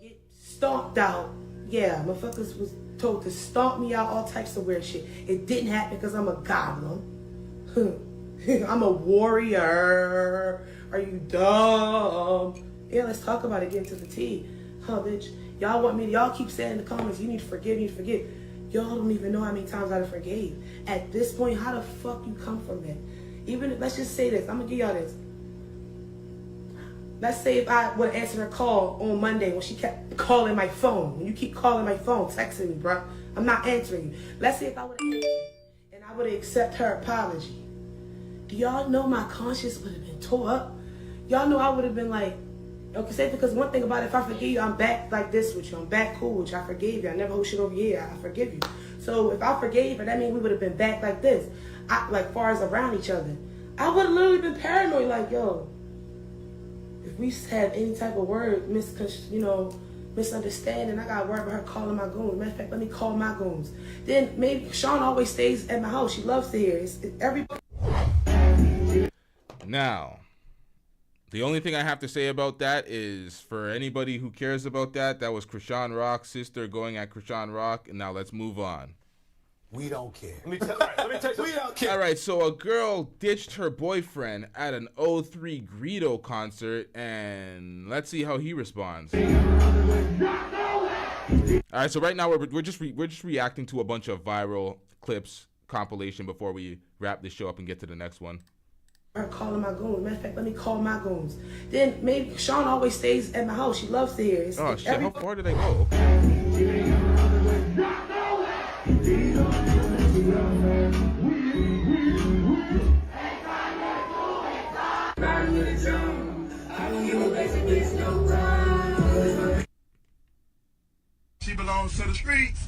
get stomped out. Yeah, motherfuckers was told to stomp me out, all types of weird shit. It didn't happen because I'm a goblin. I'm a warrior. Are you dumb? Yeah, let's talk about it, get into the tea. Huh, bitch. Y'all want me to, y'all keep saying in the comments, you need to forgive, you need to forgive. Y'all don't even know how many times I forgave. At this point, how the fuck you come from that? Even, let's just say this. I'm gonna give y'all this. Let's say if I would have answered her call on Monday when she kept calling my phone. When you keep calling my phone, texting me, bro. I'm not answering you. Let's say if I would have answered and I would have accepted her apology. Do y'all know my conscience would have been tore up? y'all know I would have been like, okay, say because one thing about it, if I forgive you, I'm back like this with you. I'm back cool with you. I forgave you. I never hold shit over here. I forgive you. So if I forgave her, that means we would have been back like this. Like far as around each other. I would have literally been paranoid, like, yo, if we had any type of word, misunderstanding, I got to worry about her calling my goons. Matter of fact, let me call my goons. Then maybe Sean always stays at my house. She loves to hear it. Everybody. Now, the only thing I have to say about that is, for anybody who cares about that, that was Krishan Rock's sister going at Krishan Rock, and now let's move on. We don't care. Let me tell you. We don't care. All right, so a girl ditched her boyfriend at an 03 Greedo concert, and let's see how he responds. All right, so right now we're just reacting to a bunch of viral clips compilation before we wrap this show up and get to the next one. Her calling my goons. Matter of fact, let me call my goons. Then maybe Sean always stays at my house. She loves to hear it. Oh shit! How far did I go? She belongs to the streets.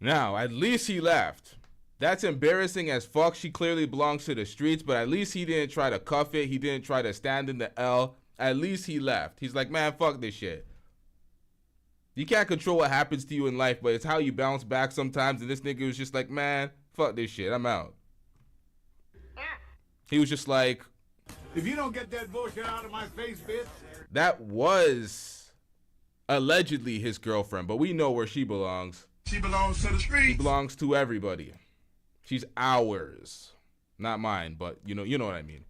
Now, at least he left. That's embarrassing as fuck. She clearly belongs to the streets, but at least he didn't try to cuff it. He didn't try to stand in the L. At least he left. He's like, man, fuck this shit. You can't control what happens to you in life, but it's how you bounce back sometimes. And this nigga was just like, man, fuck this shit. I'm out. He was just like, if you don't get that bullshit out of my face, bitch. That was allegedly his girlfriend, but we know where she belongs. She belongs to the streets. She belongs to everybody. She's ours. Not mine, but you know what I mean.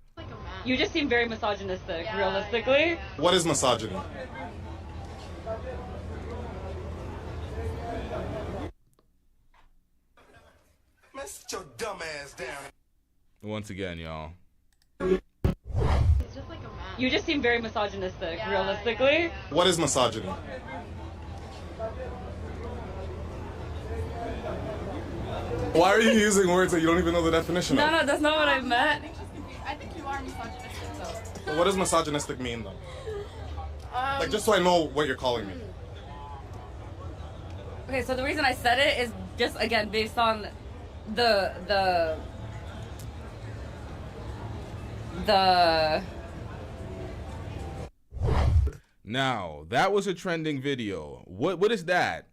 You just seem very misogynistic, realistically. What is misogyny? Man, sit your dumb ass down. Once again, y'all. You just seem very misogynistic, realistically. What is misogyny? Why are you using words that you don't even know the definition of? No, that's not what I meant. I think you are misogynistic, though. What does misogynistic mean, though? Like, just so I know what you're calling me. Okay, so the reason I said it is just, again, based on the Now, that was a trending video. What is that?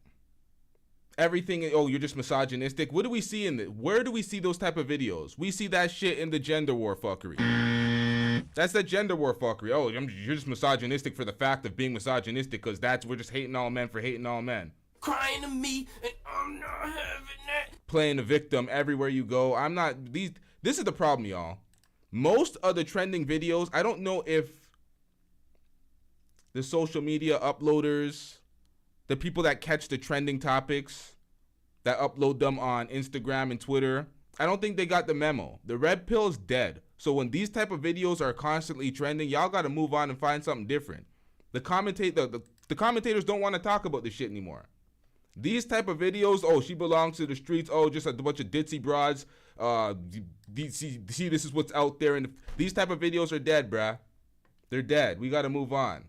Everything, oh, you're just misogynistic. What do we see where do we see those type of videos? We see that shit in the gender war fuckery. That's the gender war fuckery. Oh, you're just misogynistic for the fact of being misogynistic, because we're just hating all men for hating all men. Crying to me and I'm not having that. Playing the victim everywhere you go. This is the problem, y'all. Most of the trending videos, I don't know if the social media uploaders, the people that catch the trending topics, that upload them on Instagram and Twitter, I don't think they got the memo. The red pill's dead. So when these type of videos are constantly trending, y'all got to move on and find something different. The commentators don't want to talk about this shit anymore. These type of videos, oh, she belongs to the streets, oh, just a bunch of ditzy broads, see, this is what's out there, and these type of videos are dead, bruh. They're dead. We got to move on.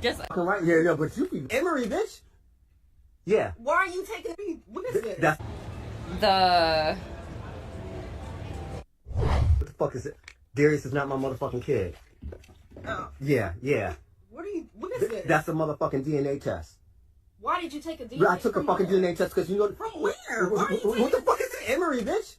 Just right, yeah, but you be Emery, bitch. Yeah. Why are you taking me? What is this? What the fuck is it? Darius is not my motherfucking kid. Oh. Yeah. What is this? That's a motherfucking DNA test. Why did you take a DNA? I took a fucking DNA test because you know. From where? What the fuck is it? Emery, bitch.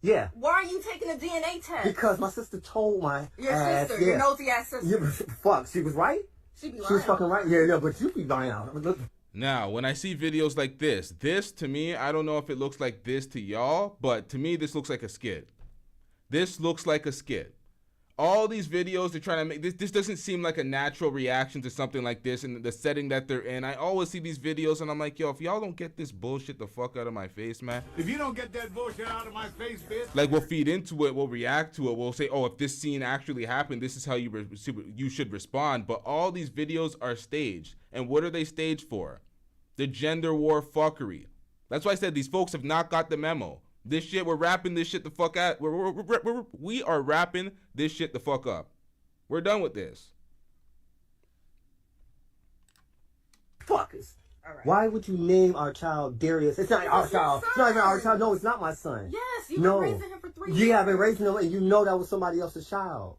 Yeah. Why are you taking a DNA test? Because my sister told my your ass, sister, your nosy ass sister. Yeah, fuck, she was right. She was fucking right. Yeah, but you be lying out. Look. Now, when I see videos like this to me, I don't know if it looks like this to y'all, but to me, this looks like a skit. This looks like a skit. All these videos they're trying to make, this doesn't seem like a natural reaction to something like this in the setting that they're in. I always see these videos and I'm like, yo, if y'all don't get this bullshit the fuck out of my face, man. If you don't get that bullshit out of my face, bitch. Like, we'll feed into it, we'll react to it, we'll say, oh, if this scene actually happened, this is how you should respond. But all these videos are staged. And what are they staged for? The gender war fuckery. That's why I said these folks have not got the memo. This shit, we're wrapping this shit the fuck out. We are wrapping this shit the fuck up. We're done with this. Fuckers. Why would you name our child Darius? It's not our child. It's not even our child. No, it's not my son. Yes, you've been raising him for 3 years. Yeah, I've been raising him, and you know that was somebody else's child.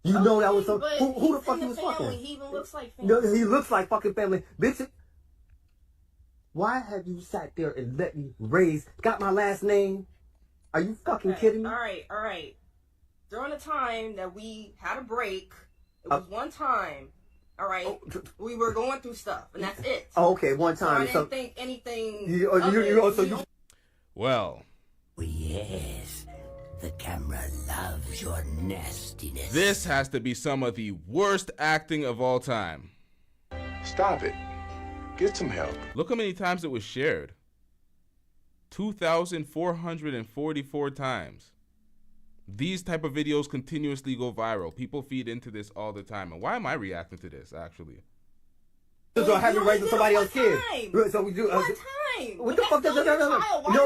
You know that was some. Who the fuck he was fucking? He even looks like family. No, he looks like fucking family. Bitch, why have you sat there and let me raise? Got my last name? Are you fucking kidding me? All right. During the time that we had a break, it was one time. All right, we were going through stuff, and that's it. Oh, okay, one time. So I didn't think anything. Well. Yes, the camera loves your nastiness. This has to be some of the worst acting of all time. Stop it. Get some help. Look how many times it was shared. 2,444 times. These type of videos continuously go viral. People feed into this all the time. And why am I reacting to this, actually? So I have you raising somebody else's kid. So we do. One time. What the fuck? No,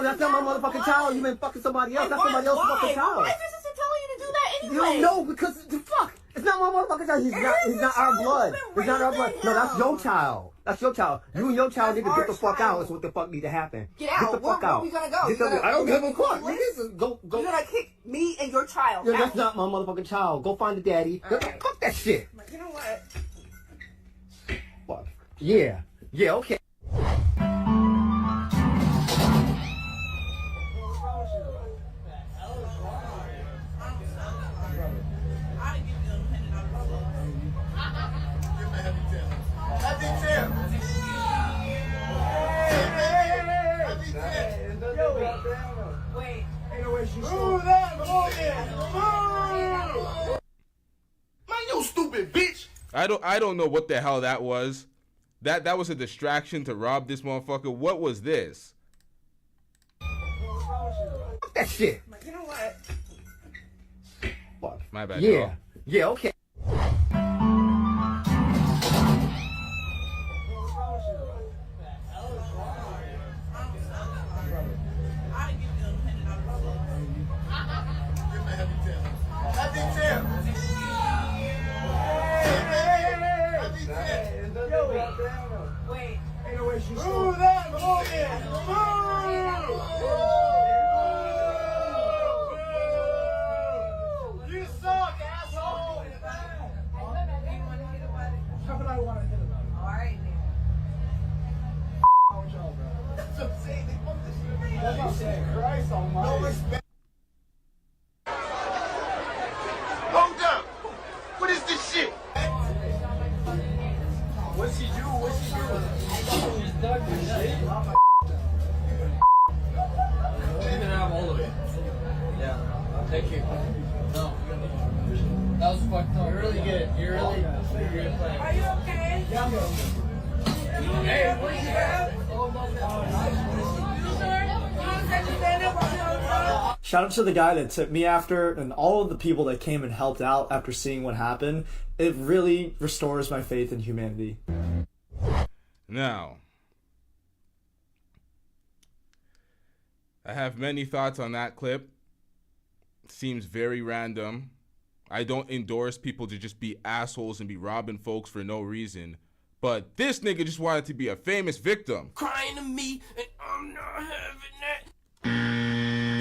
that's not my motherfucking child. You've been fucking somebody else. That's somebody else's fucking child. Why is your sister telling you to do that anyway? No, because the fuck. It's not my motherfucking child. He's not our blood. It's not our blood. No, that's your child. That's your child. You and your child need to get the fuck out. That's what the fuck need to happen. Get out. Get the fuck out. Where we gonna go? I don't give a fuck. Go. You're gonna kick me and your child out. That's not my motherfucking child. Go find the daddy. Right. Fuck that shit. You know what? Fuck. Yeah, okay. I don't know what the hell that was. That was a distraction to rob this motherfucker. What was this? That shit. You know what? Fuck. My bad. Yeah, okay. Wait. Ain't no way she's You suck, asshole! How could I want to hit him? Alright. That's what I'm saying. They fucked this shit. That's what I'm saying. Christ almighty. No respect. Hold up! What is this shit? What's she do? She's dug this shit. You can have all of it. Yeah. Thank you. No. That was fucked up. You're really good. You're really good playing. Are you okay? Yeah, I'm okay. Hey, what do you have? Shout out to the guy that took me after and all of the people that came and helped out after seeing what happened. It really restores my faith in humanity. Now, I have many thoughts on that clip. Seems very random. I don't endorse people to just be assholes and be robbing folks for no reason. But this nigga just wanted to be a famous victim. Crying to me, and I'm not having that.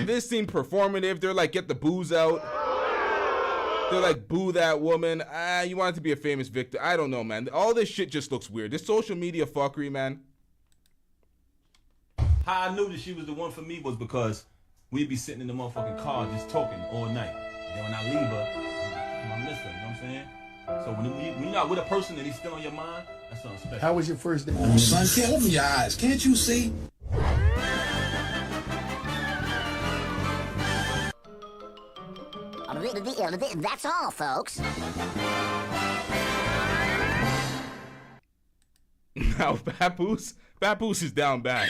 This seemed performative. They're like, get the booze out. They're like, boo that woman. You wanted to be a famous victim. I don't know, man. All this shit just looks weird. This social media fuckery, man. How I knew that she was the one for me was because we'd be sitting in the motherfucking car just talking all night. And then when I leave her, I miss her, you know what I'm saying? So when you're not with a person and he's still on your mind, that's something special. How was your first day? Oh, son, can't open your eyes. Can't you see? I That's all, folks. Now, Papoose is down bad.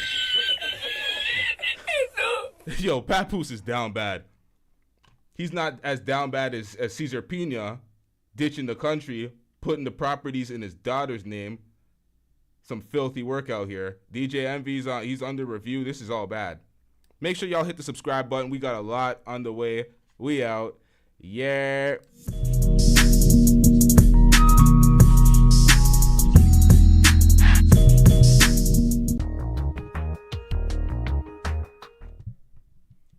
Yo, Papoose is down bad. He's not as down bad as Cesar Pina, ditching the country, putting the properties in his daughter's name. Some filthy work out here. DJ Envy's he's under review. This is all bad. Make sure y'all hit the subscribe button. We got a lot on the way. We out. Yeah.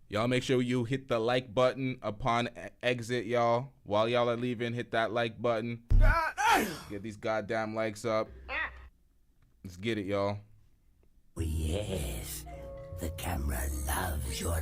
Y'all make sure you hit the like button upon exit, y'all. While y'all are leaving, hit that like button. Get these goddamn likes up. Let's get it, y'all. Yes, the camera loves your